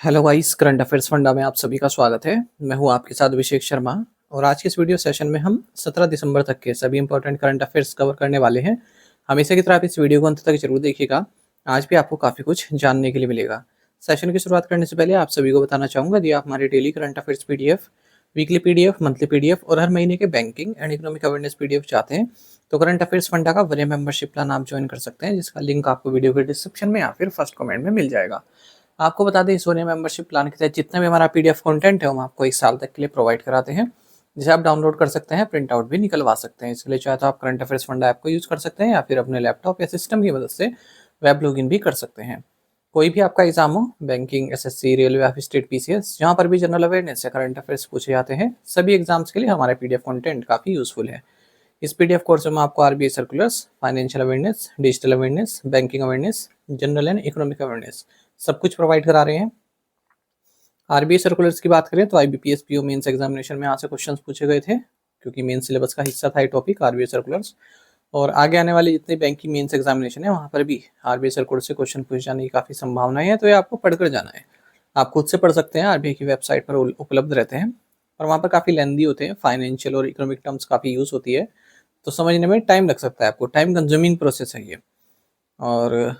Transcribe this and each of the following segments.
Hello guys, current affairs funda में आप सभी का स्वागत है। मैं हूं आपके साथ अभिषेक शर्मा और आज के इस वीडियो सेशन में हम 17 दिसंबर तक के सभी इंपॉर्टेंट करंट अफेयर्स कवर करने वाले हैं। हमेशा की तरह आप इस वीडियो को अंत तक जरूर देखिएगा। आज भी आपको काफ़ी कुछ जानने के लिए मिलेगा। सेशन की शुरुआत करने से पहले आप सभी को बताना चाहूँगा, यदि आप हमारे daily current affairs PDF, weekly PDF, monthly PDF और हर महीने के banking and economic awareness PDF चाहते हैं तो करंट अफेयर्स फंडा का 1 मेंबरशिप प्लान आप ज्वाइन कर सकते हैं, जिसका लिंक आपको वीडियो के डिस्क्रिप्शन में या फिर फर्स्ट कमेंट में मिल जाएगा। आपको बता दें, सोनिया मेंबरशिप प्लान के तहत जितना भी हमारा पीडीएफ कंटेंट है हम आपको 1 साल तक के लिए प्रोवाइड कराते हैं, जिसे आप डाउनलोड कर सकते हैं, प्रिंट आउट भी निकलवा सकते हैं। इसके लिए चाहे तो आप करंट अफेयर्स फंडा ऐप को यूज़ कर सकते हैं या फिर अपने लैपटॉप या सिस्टम की मदद से वेब लॉगिन भी कर सकते हैं। कोई भी आपका एग्जाम हो, बैंकिंग, एसएससी, रेलवे या फिर स्टेट पीसीएस, जहाँ पर भी जनरल अवेयरनेस या करंट अफेयर्स पूछे जाते हैं, सभी एग्जाम्स के लिए हमारा पीडीएफ कंटेंट काफ़ी यूजफुल है। इस पीडीएफ कोर्स में आपको RBI circulars, financial awareness, digital awareness, banking awareness, general and economic awareness सब कुछ प्रोवाइड करा रहे हैं। आरबीआई सर्कुलर्स की बात करें तो आईबीपीएस पीओ मेंस एग्जामिनेशन में यहाँ से क्वेश्चंस पूछे गए थे, क्योंकि मेन सिलेबस का हिस्सा था ये टॉपिक आरबीआई सर्कुलर्स। और आगे आने वाले जितने बैंकिंग मेंस एग्जामिनेशन है वहाँ पर भी आरबीआई सर्कुलर से क्वेश्चन पूछे जाने की काफ़ी संभावनाएं है, तो ये आपको पढ़कर जाना है। आप खुद से पढ़ सकते हैं, आरबीआई की वेबसाइट पर उपलब्ध रहते हैं और वहाँ पर काफ़ी लेंदी होते हैं, फाइनेंशियल और इकोनॉमिक टर्म्स काफ़ी यूज़ होती है, तो समझने में टाइम लग सकता है आपको, टाइम कंज्यूमिंग प्रोसेस है ये। और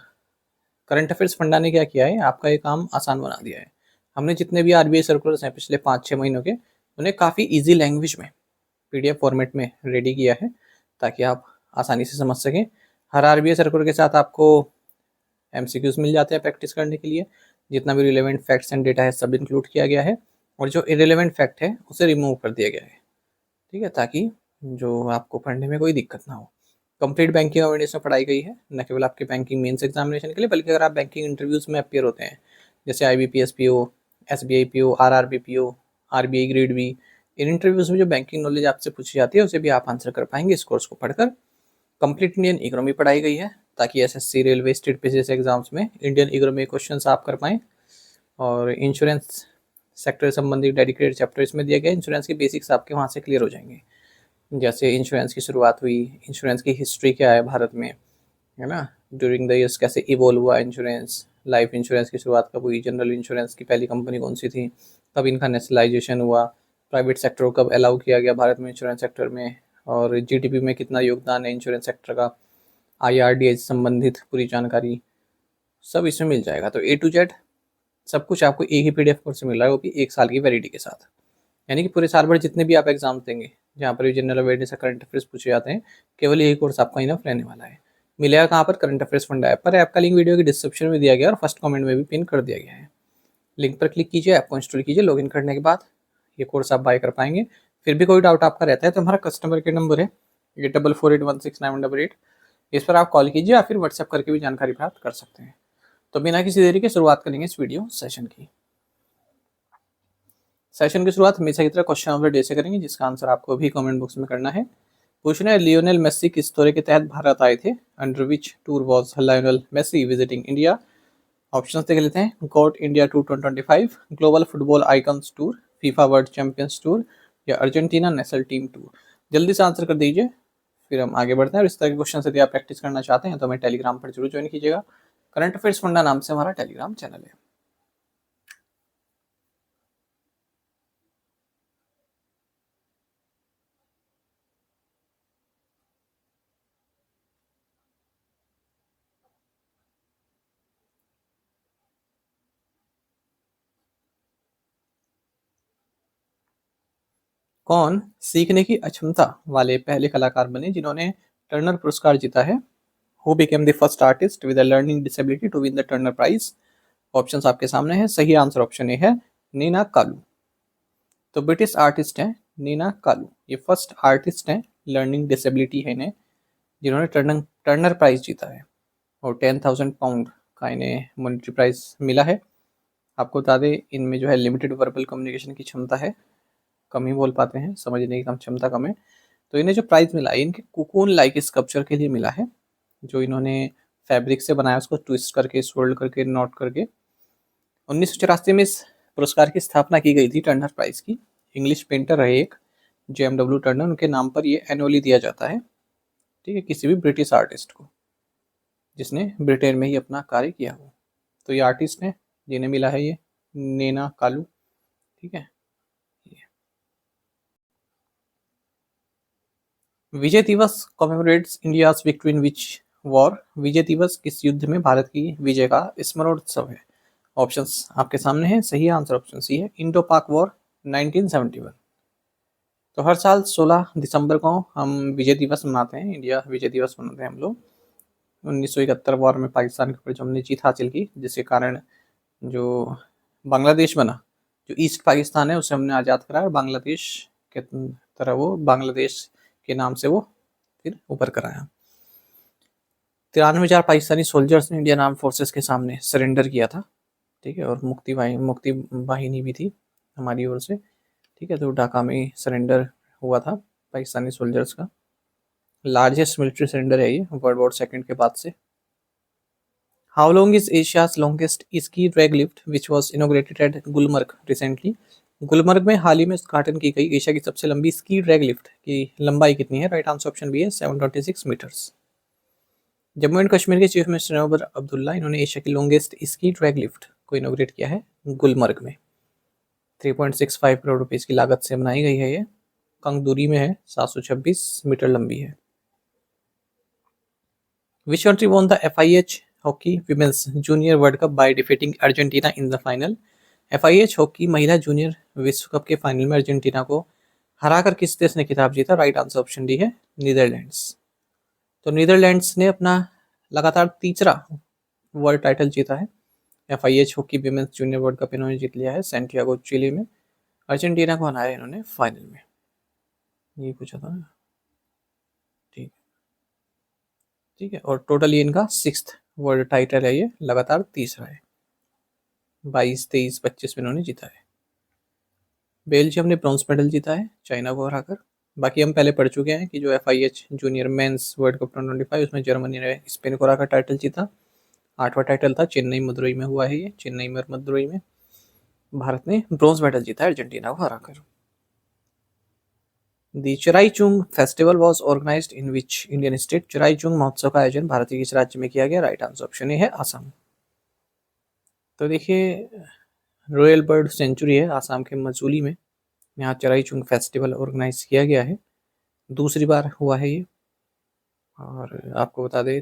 करंट अफेयर्स फंडा ने क्या किया है, आपका ये काम आसान बना दिया है। हमने जितने भी आरबीआई सर्कुलर्स हैं पिछले 5-6 महीनों के, उन्हें काफ़ी इजी लैंग्वेज में पीडीएफ फॉर्मेट में रेडी किया है, ताकि आप आसानी से समझ सकें। हर आरबीआई सर्कुलर के साथ आपको एमसीक्यूज मिल जाते हैं प्रैक्टिस करने के लिए। जितना भी रिलेवेंट फैक्ट्स एंड डेटा है सब इंक्लूड किया गया है, और जो इरेलीवेंट फैक्ट है उसे रिमूव कर दिया गया है, ठीक है, ताकि जो आपको पढ़ने में कोई दिक्कत ना हो। कंप्लीट बैंकिंग अवेयरनेस में पढ़ाई गई है, न केवल आपके बैंकिंग मेंस एग्जामिनेशन के लिए, बल्कि अगर आप बैंकिंग इंटरव्यूज में अपियर होते हैं, जैसे IBPS PO, SBI PO, RRB PO, RBI grade B, इन इंटरव्यूज में जो बैंकिंग नॉलेज आपसे पूछी जाती है उसे भी आप आंसर कर पाएंगे इस कोर्स को पढ़कर। कंप्लीट इंडियन इकोनॉमी पढ़ाई गई है, ताकि SSC, railway, state PCS exams में इंडियन इकोनॉमी क्वेश्चन आप कर पाएँ। और इंश्योरेंस सेक्टर संबंधित डेडिकेटेड चैप्टर इसमें दिया गया है। इंश्योरेंस के बेसिक्स आपके वहाँ से क्लियर हो जाएंगे, जैसे इंश्योरेंस की शुरुआत हुई, इंश्योरेंस की हिस्ट्री क्या है भारत में, है ना, ड्यूरिंग द ईयर्स कैसे इवोल्व हुआ इंश्योरेंस, लाइफ इंश्योरेंस की शुरुआत कब हुई, जनरल इंश्योरेंस की पहली कंपनी कौन सी थी, कब इनका नेशनलाइजेशन हुआ, प्राइवेट सेक्टर को कब अलाउ किया गया भारत में इंश्योरेंस सेक्टर में, और जीडीपी में कितना योगदान है इंश्योरेंस सेक्टर का, आईआरडीए से संबंधित पूरी जानकारी सब इसमें मिल जाएगा। तो ए टू जेड सब कुछ आपको एक ही पीडीएफ कोर्स से मिल रहा है, वो भी 1 साल की वैलिडिटी के साथ। यानी कि पूरे साल भर जितने भी आप एग्जाम देंगे, जहाँ पर भी जनरल अवेयरनेस करंट अफेयर्स पूछे जाते हैं, केवल यही कोर्स आपका इनफ रहने वाला है। मिलेगा कहाँ पर? करंट अफेयर्स फंड ऐप पर। ऐप का लिंक वीडियो के डिस्क्रिप्शन में दिया गया और फर्स्ट कमेंट में भी पिन कर दिया गया है। लिंक पर क्लिक कीजिए, ऐप को इंस्टॉल कीजिए, लॉगिन करने के बाद ये कोर्स आप बाय कर पाएंगे। फिर भी कोई डाउट आपका रहता है तो हमारा कस्टमर केयर नंबर है 8448169188, इस पर आप कॉल कीजिए या फिर व्हाट्सएप करके भी जानकारी प्राप्त कर सकते हैं। तो बिना किसी देरी के शुरुआत करेंगे इस वीडियो सेशन की। सेशन की शुरुआत हमेशा की तरह क्वेश्चन ऑफ द डे से करेंगे, जिसका आंसर आपको भी कमेंट बॉक्स में करना है। पूछना है, लियोनेल मेसी किस दौरे के तहत भारत आए थे? Under which tour was Lionel Messi visiting India? Options देख लेते हैं। GOAT India tour 2025, global football icons tour, FIFA world champions tour, या अर्जेंटीना नेशनल टीम टूर? जल्दी से आंसर कर दीजिए, फिर हम आगे बढ़ते हैं। और इस तरह के क्वेश्चन यदि आप प्रैक्टिस करना चाहते हैं तो हमें टेलीग्राम पर जरूर ज्वाइन कीजिएगा। करंट अफेयर्स फंडा नाम से हमारा टेलीग्राम चैनल है। कौन सीखने की अक्षमता वाले पहले कलाकार बने जिन्होंने टर्नर पुरस्कार जीता है? Who became the first artist with a learning disability to win the Turner prize? Options आपके सामने है। सही आंसर ऑप्शन ए है, नीना कालू। तो ब्रिटिश आर्टिस्ट हैं नीना कालू, ये फर्स्ट आर्टिस्ट हैं, लर्निंग डिसेबिलिटी है इन्हें, जिन्होंने टर्नर प्राइज जीता है। और 10,000 पाउंड का इन्हें मॉनिटरी प्राइज मिला है। आपको बता दें, इनमें जो है लिमिटेड वर्बल कम्युनिकेशन की क्षमता है, कम ही बोल पाते हैं, समझने की कम क्षमता कम है। तो इन्हें जो प्राइज़ मिला है इनके कुकून लाइक स्कल्पचर के लिए मिला है, जो इन्होंने फैब्रिक से बनाया, उसको ट्विस्ट करके, सोल्ड करके, नॉट करके। 1984 में इस पुरस्कार की स्थापना की गई थी टर्नर प्राइज़ की। इंग्लिश पेंटर रहे एक, JMW टर्नर, उनके नाम पर ये एनुअली दिया जाता है, ठीक है, किसी भी ब्रिटिश आर्टिस्ट को जिसने ब्रिटेन में ही अपना कार्य किया हो। तो ये आर्टिस्ट हैं जिन्हें मिला है ये। नेना कालू, ठीक है। Vijay Diwas commemorates India's victory in which war? Vijay Diwas किस युद्ध में भारत की विजय का स्मरणोत्सव है? ऑप्शंस आपके सामने हैं। सही आंसर ऑप्शन सी है, इंडो पाक वॉर 1971। तो हर साल 16 दिसंबर को हम विजय दिवस मनाते हैं, इंडिया विजय दिवस मनाते हैं हम लोग। 1971 वॉर में पाकिस्तान के ऊपर जो हमने जीत हासिल की, जिसके कारण जो बांग्लादेश बना, जो ईस्ट पाकिस्तान है उसे हमने आज़ाद कराया और बांग्लादेश के तरह वो बांग्लादेश के नाम से वो फिर ऊपर कराया। 93,000 पाकिस्तानी सोल्जर्स ने इंडियन आर्म फोर्सेस के सामने सरेंडर किया था, ठीक है। और मुक्ति वाहिनी भी थी हमारी ओर से, ठीक है। तो ढाका में सरेंडर हुआ था पाकिस्तानी सोल्जर्स का। लार्जेस्ट मिलिट्री सरेंडर है ये वर्ल्ड वॉर सेकंड के बाद से। How long is Asia's longest ski drag lift which was inaugurated at Gulmarg recently? Gulmarg में हाल ही में उद्घाटन की गई एशिया की सबसे लंबी स्की ड्रैग लिफ्ट की लंबाई कितनी है? राइट आंसर ऑप्शन बी है 726 मीटर्स। जम्मू एंड कश्मीर के चीफ मिनिस्टर नवाब अब्दुल्ला, इन्होंने एशिया की लॉन्गेस्ट स्की ड्रैग लिफ्ट को इनोग्रेट किया है गुलमर्ग में। 3.65 करोड़ रुपीस की लागत से बनाई गई है ये। कम दूरी में है, 726 मीटर लंबी है। Which country won the FIH Hockey Women's Junior World Cup by defeating Argentina in the final? FIH hockey महिला जूनियर विश्व कप के फाइनल में अर्जेंटीना को हराकर किस देश ने खिताब जीता? राइट आंसर ऑप्शन डी है नीदरलैंड्स। तो नीदरलैंड्स ने अपना लगातार तीसरा वर्ल्ड टाइटल जीता है। FIH hockey women's junior world cup इन्होंने जीत लिया है सैंटियागो चिली में। अर्जेंटीना को हराया इन्होंने फाइनल में, ये पूछा था ना, ठीक, ठीक है। और टोटल ये इनका 6th वर्ल्ड टाइटल है, ये लगातार तीसरा है। 22, 23, 25 में इन्होंने जीता है। बेल्जियम ने ब्रॉन्ज मेडल जीता है चाइना को हराकर। बाकी हम पहले पढ़ चुके हैं कि जो FIH junior mains world cup 2025 उसमें जर्मनी ने स्पेन को हराकर टाइटल जीता। 8वां टाइटल था, चेन्नई मदुरई में हुआ है ये, चेन्नई में और मदुरई में भारत ने ब्रॉन्ज मेडल जीता है अर्जेंटीना को हराकर। The Cheraichung festival was organised in which Indian state? Cheraichung महोत्सव का आयोजन भारत के किस राज्य में किया गया? राइट आंसर ऑप्शन ए है आसाम। तो देखिए, रॉयल बर्ड सेंचुरी है आसाम के मजूली में, यहाँ चेराईचुंग फेस्टिवल ऑर्गेनाइज किया गया है, दूसरी बार हुआ है ये। और आपको बता दें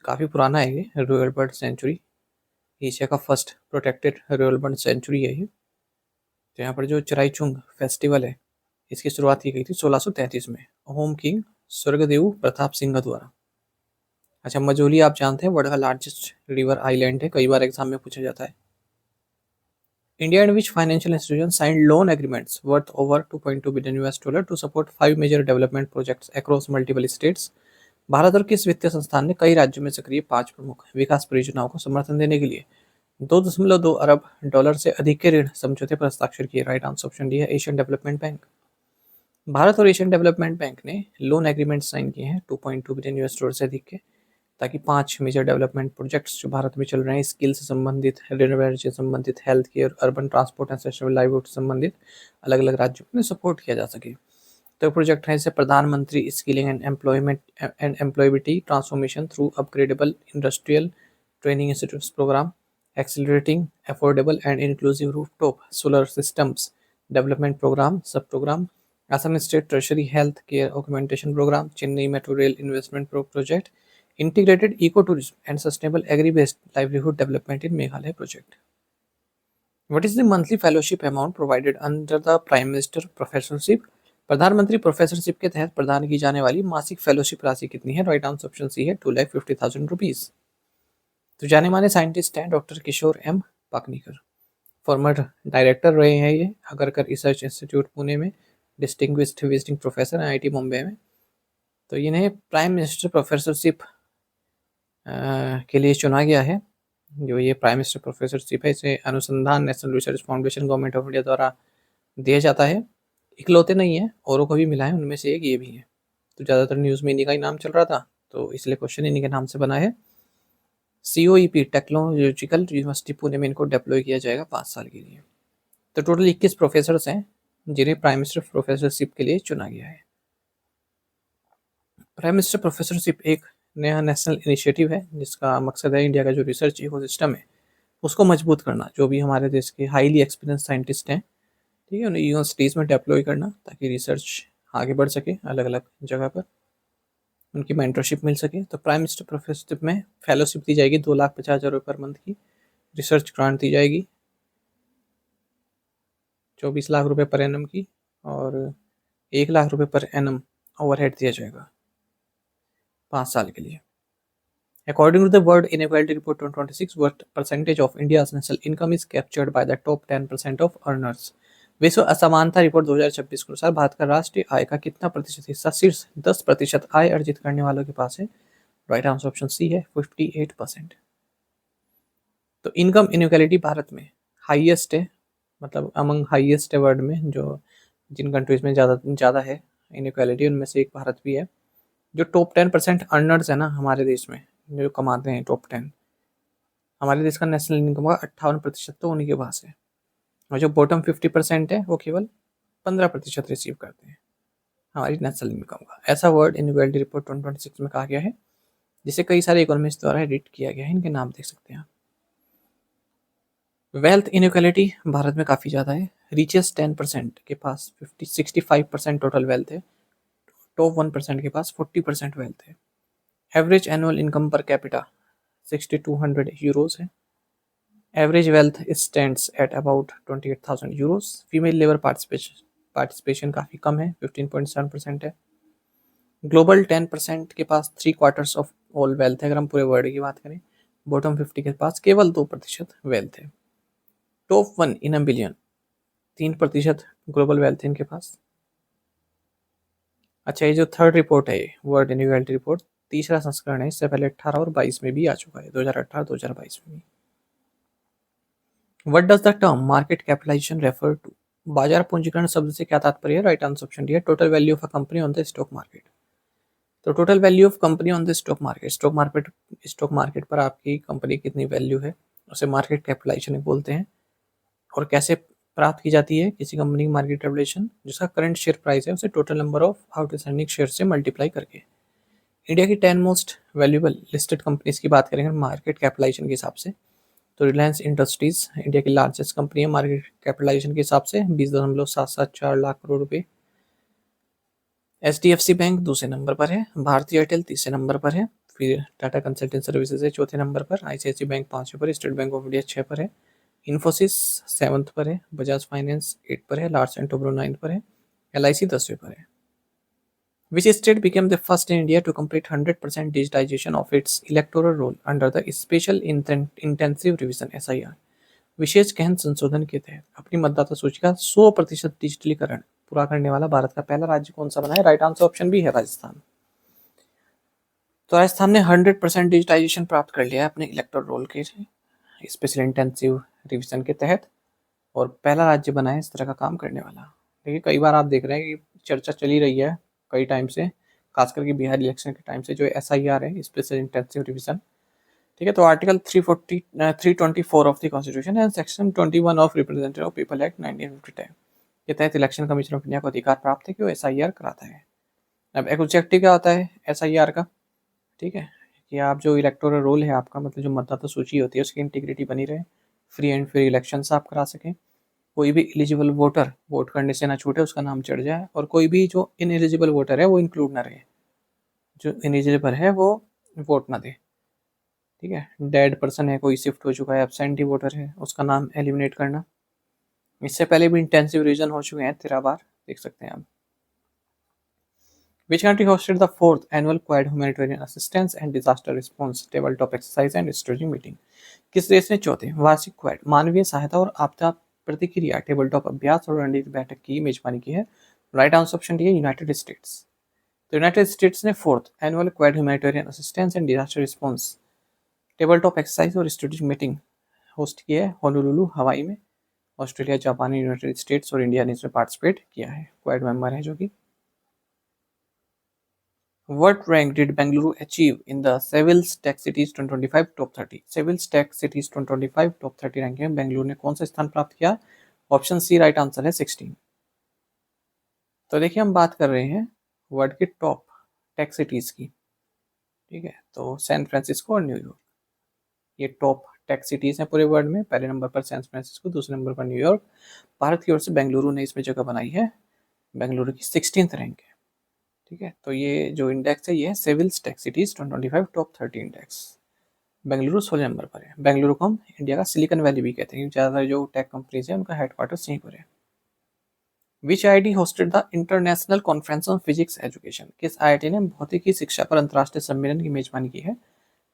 काफ़ी पुराना है ये रॉयल बर्ड सेंचुरी, एशिया का first protected royal bird sanctuary है ये। तो यहाँ पर जो चेराईचुंग फेस्टिवल है इसकी शुरुआत की गई थी 1633 में होम किंग स्वर्गदेव प्रताप सिंह द्वारा। अच्छा, मजोली आप जानते हैं वर्ल्ड का लार्जेस्ट रिवर आइलैंड है, कई बार एग्जाम में पूछा जाता है। India and which financial institution signed loan agreements worth over $2.2 billion to support 5 major development projects across multiple states? Bharat और किस वित्तीय संस्थान ने कई राज्यों में सक्रिय 5 प्रमुख विकास परियोजनाओं को समर्थन देने के लिए $2.2 अरब से अधिक के ऋण समझौते पर हस्ताक्षर किए? राइट आंसर ऑप्शन डी है एशियन डेवलपमेंट बैंक। भारत और एशियन डेवलपमेंट बैंक ने लोन एग्रीमेंट साइन किए हैं $2.2 बिलियन से अधिक के, ताकि 5 मेजर डेवलपमेंट प्रोजेक्ट्स जो भारत में चल रहे हैं, स्किल से संबंधित, रिन्यूएबल से संबंधित, health care, urban transport and sustainable livelihood से संबंधित अलग अलग राज्यों में सपोर्ट किया जा सके। तो प्रोजेक्ट है जैसे Pradhanmantri skilling and employability transformation through upgradable industrial training institutes program, accelerating affordable and inclusive rooftop solar systems development program, सब program, Assam state tertiary health care augmentation program, Chennai metro rail investment project, integrated eco tourism and sustainable agri based livelihood development in Meghalaya project. What is the monthly fellowship amount provided under the Prime Minister Professorship? प्रधानमंत्री professorship के तहत प्रदान की जाने वाली मासिक fellowship राशि कितनी है? राइट आंसर ऑप्शन सी है 2,50,000 रुपीज। तो जाने माने साइंटिस्ट हैं डॉक्टर किशोर एम पाकनीकर, फॉर्मर डायरेक्टर रहे हैं ये अगरकर रिसर्च इंस्टीट्यूट पुणे में, distinguished visiting professor IIT Mumbai में। तो इन्हें प्राइम मिनिस्टर प्रोफेसरशिप के लिए चुना गया है। जो ये प्राइम मिनिस्टर प्रोफेसरशिप है इसे अनुसंधान national research foundation government of India द्वारा दिया जाता है। इकलौते नहीं है, औरों को भी मिला है, उनमें से एक ये भी है। तो ज़्यादातर न्यूज़ में इन्हीं का ही नाम चल रहा था, तो इसलिए क्वेश्चन इन्हीं के नाम से बना है। COEP टेक्नोलॉजिकल यूनिवर्सिटी पुणे में इनको डिप्लॉय किया जाएगा 5 साल के लिए। तो टोटल 21 प्रोफेसर हैं जिन्हें प्राइम मिनिस्टर प्रोफेसरशिप के लिए चुना गया है। प्राइम मिनिस्टर प्रोफेसरशिप एक नया नेशनल इनिशिएटिव है जिसका मकसद है इंडिया का जो रिसर्च इकोसिस्टम है उसको मजबूत करना, जो भी हमारे देश के हाईली एक्सपीरियंस साइंटिस्ट हैं, ठीक है, उन्हें यूनिवर्सिटीज़ में डिप्लॉय करना ताकि रिसर्च आगे बढ़ सके अलग अलग जगह पर, उनकी मेंटरशिप मिल सके। तो प्राइम मिनिस्टर प्रोफेसरशिप में फेलोशिप दी जाएगी 2,50,000 रुपये पर मंथ की, रिसर्च ग्रांट दी जाएगी 24 लाख रुपए पर एनम की, और 1 लाख रुपए पर एनम ओवरहेड दिया जाएगा 5 साल के लिए। According to the World Inequality Report 2026, what percentage of India's national income is captured by the top 10% of earners? विश्व असमानता रिपोर्ट 2026 के अनुसार भारत का राष्ट्रीय आय का कितना प्रतिशत हिस्सा शीर्ष 10% आय अर्जित करने वालों के पास है? राइट आंसर ऑप्शन सी है 58%। तो इनकम इनइक्वालिटी भारत में हाईएस्ट है, मतलब अमंग हाईएस्ट है वर्ल्ड में, जो जिन कंट्रीज में ज़्यादा है इनइक्वालिटी, उनमें से एक भारत भी है। जो टॉप 10% अर्नर्स है ना हमारे देश में, जो कमाते हैं टॉप 10, हमारे देश का नेशनल इनकम का 58% तो उन्हीं के पास है, और जो बॉटम 50% है वो केवल 15% रिसीव करते हैं हमारी नेशनल इनकम का। ऐसा वर्ल्ड इनइक्वालिटी रिपोर्ट 2026 में कहा गया है, जिसे कई सारे इकोनॉमिस्ट द्वारा एडिट किया गया है। इनके नाम देख सकते हैं। वेल्थ इनइक्वालिटी भारत में काफ़ी ज़्यादा है। रिचेस्ट 10% के पास 65% टोटल वेल्थ है, टॉप 1% के पास 40% वेल्थ है। Average annual income per capita 6200 euros है। Average wealth stands at about 28,000 euros. Female labour participation काफ़ी कम है, 15.7% है। ग्लोबल 10% के पास 3/4 ऑफ ऑल वेल्थ है, अगर हम पूरे वर्ल्ड की बात करें। बॉटम 50 के पास केवल 2% वेल्थ है। Top 1 in a billion 3% global wealth है इनके पास। अच्छा, ये जो थर्ड रिपोर्ट है वर्ल्ड इनइक्वालिटी रिपोर्ट, तीसरा संस्करण है, इससे पहले 18 और 22 में भी आ चुका है, 2018-2022 में भी। What does the term market capitalisation refer to? बाजार पूंजीकरण शब्द से क्या तात्पर्य है? राइट आंसर ऑप्शन डी है total value of a company on the stock market. तो total value of company on the stock market, stock market पर आपकी कंपनी कितनी वैल्यू है, उसे मार्केट कैपिटलाइजेशन बोलते हैं। और कैसे प्राप्त की जाती है किसी कंपनी की मार्केट कैपिटलाइजेशन? जिसका करंट शेयर प्राइस है उसे total number of outstanding share से मल्टीप्लाई करके। इंडिया की 10 मोस्ट वैल्यूएबल लिस्टेड कंपनीज की बात करेंगे मार्केट कैपिटलाइजेशन के हिसाब से, तो रिलायंस इंडस्ट्रीज इंडिया की लार्जेस्ट कंपनी है मार्केट कैपिटलाइजेशन के हिसाब से, 20.774 लाख करोड़ रुपए। HDFC बैंक दूसरे नंबर पर है, भारतीय एयरटेल तीसरे नंबर पर है, फिर टाटा कंसल्टेंट सर्विसेज है चौथे नंबर पर, ICICI बैंक 5वें पर, स्टेट बैंक ऑफ इंडिया 6 पर है, इन्फोसिस 7th पर है, बजाज फाइनेंस 8 पर है, लार्सन एंड टोब्रो 9 पर है, LIC 10वें पर है। Which state became the first in India to complete 100% digitization of its electoral roll under the Special Intensive Revision (SIR)? विशेष गहन संशोधन के तहत अपनी मतदाता सूची का 100% डिजिटलीकरण पूरा करने वाला भारत का पहला राज्य कौन सा बना है? राइट आंसर ऑप्शन बी है राजस्थान। तो राजस्थान ने 100% डिजिटाइजेशन प्राप्त कर लिया है अपने इलेक्टोरल रोल के स्पेशल इंटेंसिव रिविजन के तहत, और पहला राज्य बना है इस तरह का काम करने वाला। देखिए कई बार आप देख रहे हैं कि चर्चा चली रही है कई टाइम से, खास करके बिहार इलेक्शन के टाइम से, जो SIR है स्पेशल इंटेंसिव रिविजन, ठीक है। तो article 324 of the constitution and section 21 of representative of people act 1952 के तहत इलेक्शन कमीशन ऑफ इंडिया को अधिकार प्राप्त है कि वो SIR कराता है। अब एक ऑब्जेक्टिव क्या होता है SIR का? ठीक है, कि आप जो इलेक्टोरल रोल है आपका, मतलब जो मतदाता सूची होती है उसकी इंटीग्रिटी बनी रहे, फ्री एंड फेयर इलेक्शंस आप करा सकें, कोई भी एलिजिबल वोटर वोट करने से ना छूटे, उसका नाम चढ़ जाए, और कोई भी जो इनएलिजिबल वोटर है वो इंक्लूड ना रहे, जो इनएलिजिबल है वो वोट ना दे, ठीक है। डेड पर्सन है, कोई शिफ्ट हो चुका है, एब्सेंटी वोटर है, उसका नाम एलिमिनेट करना। इससे पहले भी इंटेंसिव रिविजन हो चुके हैं 13 बार, देख सकते हैं आप। Which country hosted the 4th annual Quad Humanitarian Assistance and Disaster Response Tabletop Exercise and Strategy Meeting? किस देश ने चौथे वार्षिक क्वाड मानवीय सहायता और आपदा प्रतिक्रिया टेबलटॉप अभ्यास और रणनीति बैठक की मेजबानी की है? राइट आंसर ऑप्शन डी है यूनाइटेड स्टेट्स। तो यूनाइटेड स्टेट्स ने 4th annual quad humanitarian assistance and disaster response tabletop exercise और स्ट्रेटेजिक मीटिंग होस्ट की है होनोलुलु हवाई में। ऑस्ट्रेलिया, जापान, यूनाइटेड स्टेट्स और इंडिया ने इसमें पार्टिसिपेट किया है, क्वाड मेंबर है जो कि। What rank did Bengaluru achieve in the Seville's Tech Cities 2025 Top 30? Seville's Tech Cities 2025 Top 30 ranking में बेंगलुरु ने कौन सा स्थान प्राप्त किया? ऑप्शन सी राइट आंसर है 16। तो देखिए हम बात कर रहे हैं वर्ल्ड की टॉप टेक सिटीज की, ठीक है। तो सैन फ्रांसिस्को और न्यूयॉर्क, ये टॉप टेक सिटीज़ हैं पूरे वर्ल्ड में। पहले नंबर पर सैन फ्रांसिस्को, दूसरे नंबर पर न्यूयॉर्क। भारत की ओर से बेंगलुरु ने इसमें जगह बनाई है, बेंगलुरु की 16th रैंक है। ठीक है, तो ये जो इंडेक्स है ये है Savills tech cities 2025 top 30 index. Bengaluru 16 number पर है। बेंगलुरु को हम इंडिया का सिलिकॉन वैली भी कहते हैं, ज़्यादातर जो टेक कंपनीज है उनका हेडक्वार्टर्स यहीं पर है। विच IIT hosted the international conference on physics education? किस IIT ने भौतिकी शिक्षा पर अंतर्राष्ट्रीय सम्मेलन की मेजबानी की है?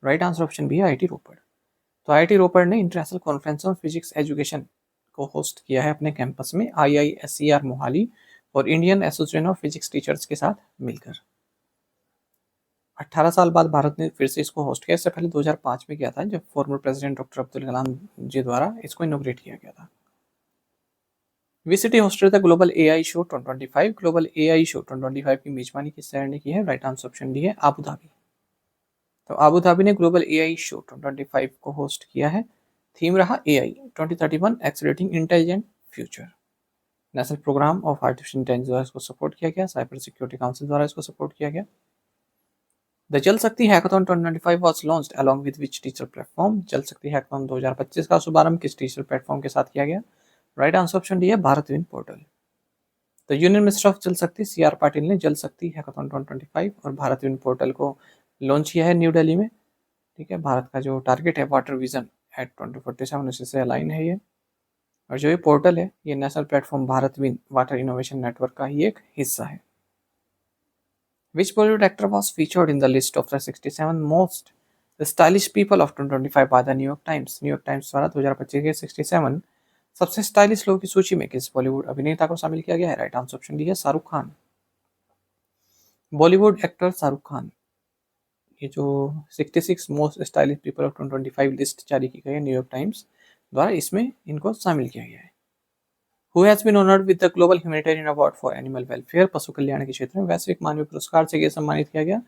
राइट आंसर ऑप्शन भी है IIT रोपड़। तो IIT रोपड़ ने international conference on physics education को होस्ट किया है अपने कैंपस में IISER मोहाली और Indian association of physics teachers के साथ मिलकर। 18 साल बाद भारत ने फिर से इसको होस्ट किया। इससे पहले 2005 में किया था, जब former president doctor Abdul Kalam जी द्वारा इसको इनोग्रेट किया गया था। Which city hosted the global AI show 2025? Global AI show 2025 की मेजबानी किस शहर ने की है? राइट आंसर ऑप्शन डी है आबू धाबी। तो आबू धाबी ने ग्लोबल AI शो 2025 को होस्ट किया है। थीम रहा AI 2031 accelerating intelligent future. National program of artificial intelligence द्वारा इसको सपोर्ट किया गया। साइबर सिक्योरिटी काउंसिल द्वारा इसको सपोर्ट किया गया। द जल शक्ति hackathon 2025 was launched along with which digital platform? जल शक्ति हैकाथॉन 2025 का शुभारंभ किस डिजिटल प्लेटफॉर्म के साथ किया गया? राइट आंसर ऑप्शन डी है भारत विन पोर्टल। तो यूनियन मिनिस्टर ऑफ जल शक्ति CR पाटिल ने जल शक्ति हैकाथॉन 2025 और भारत विन पोर्टल को लॉन्च किया है न्यू दिल्ली में। ठीक है, भारत का जो टारगेट है वाटर विजन एट 2047 उसी से अलाइन है ये। और जो ये पोर्टल है ये national platform Bharat win water innovation network का ही एक हिस्सा है। Which Bollywood actor was featured in the list of the 67 most stylish people of 2025 by the New York Times? New York times द्वारा 2025 के 67 सबसे स्टाइलिश लोगों की सूची में किस बॉलीवुड अभिनेता को शामिल किया गया है? राइट आंसर ऑप्शन डी है शाहरुख खान। बॉलीवुड एक्टर शाहरुख खान, ये जो 66 most stylish people of 2025 list जारी की गई है न्यूयॉर्क टाइम्स द्वारा, इसमें इनको शामिल किया गया है। Who has been honored with the Global Humanitarian Award for Animal Welfare? पशु कल्याण के क्षेत्र में वैश्विक मानवीय पुरस्कार से ये सम्मानित किया गया।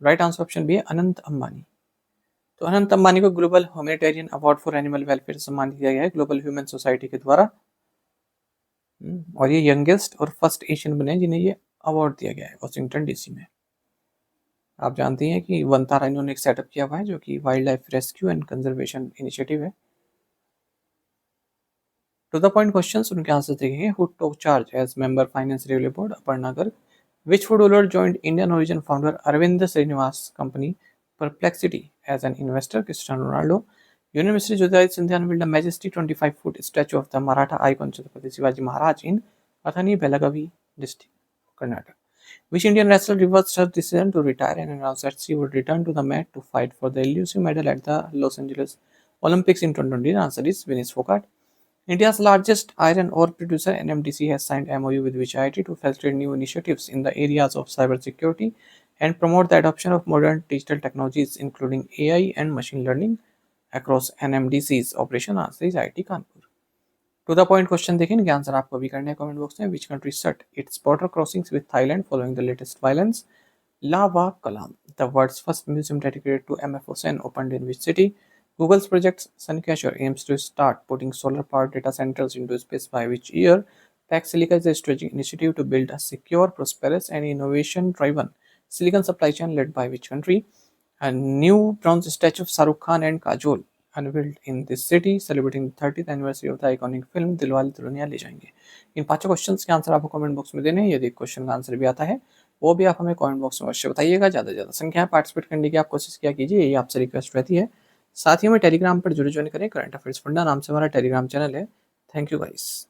राइट आंसर ऑप्शन भी है अनंत अंबानी। तो अनंत अंबानी को global humanitarian award for animal welfare सम्मानित किया गया है ग्लोबल ह्यूमन सोसाइटी के द्वारा। और ये यंगेस्ट और फर्स्ट एशियन बने जिन्हें ये अवार्ड दिया गया है वाशिंगटन DC में। आप जानते हैं कि वनतारा इन्होंने एक सेटअप किया हुआ है जो कि wildlife rescue and conservation initiative है। टू द पॉइंट क्वेश्चंस, उनके आंसर देखेंगे। Who took charge as member finance review board? Aparna Garg. Which footballer joined Indian origin founder Arvind Srinivas company Perplexity as an investor? Cristiano Ronaldo. Union minister Jyotiraditya Scindia unveiled the majestic 25 foot statue of the Maratha icon Chhatrapati Shivaji Maharaj in Athani Belagavi district, Karnataka. Which Indian wrestler reversed her decision to retire and announced that she would return to the mat to fight for the elusive medal at the Los Angeles Olympics in 2020? The answer is Vinesh Phogat. India's largest iron ore producer NMDC has signed MOU with which IIT to facilitate new initiatives in the areas of cybersecurity and promote the adoption of modern digital technologies including AI and machine learning across NMDC's operation? Answer is IIT Kanpur. To the point question देखें, इनके answer आपको भी करने हैं comment box में। Which country shut its border crossings with Thailand following the latest violence? लावा कलाम। The world's first museum dedicated to MF Hussain opened in which city? Google's project Suncatcher aims to start putting solar-powered data centers into space by which year? Pax Silica is a strategic initiative to build a secure, prosperous, and innovation-driven silicon supply chain led by which country? A new bronze statue of Shahrukh Khan and Kajol unveiled in this city celebrating the 30th anniversary of the iconic film Dilwale Dulhania ले जाएंगे। इन पांचों questions के answer आपको comment box में देने हैं। यदि question का आंसर भी आता है वो भी आप हमें कमेंट बॉक्स में अवश्य बताइएगा। ज़्यादा से ज़्यादा संख्या में पार्टिसिपेट करने की आप कोशिश किया कीजिए, यही आपसे रिक्वेस्ट रहती है। साथ ही हमें टेलीग्राम पर जुड़े ज्वाइन करें। करंट अफेयर्स फंडा नाम से हमारा टेलीग्राम चैनल है। Thank you guys.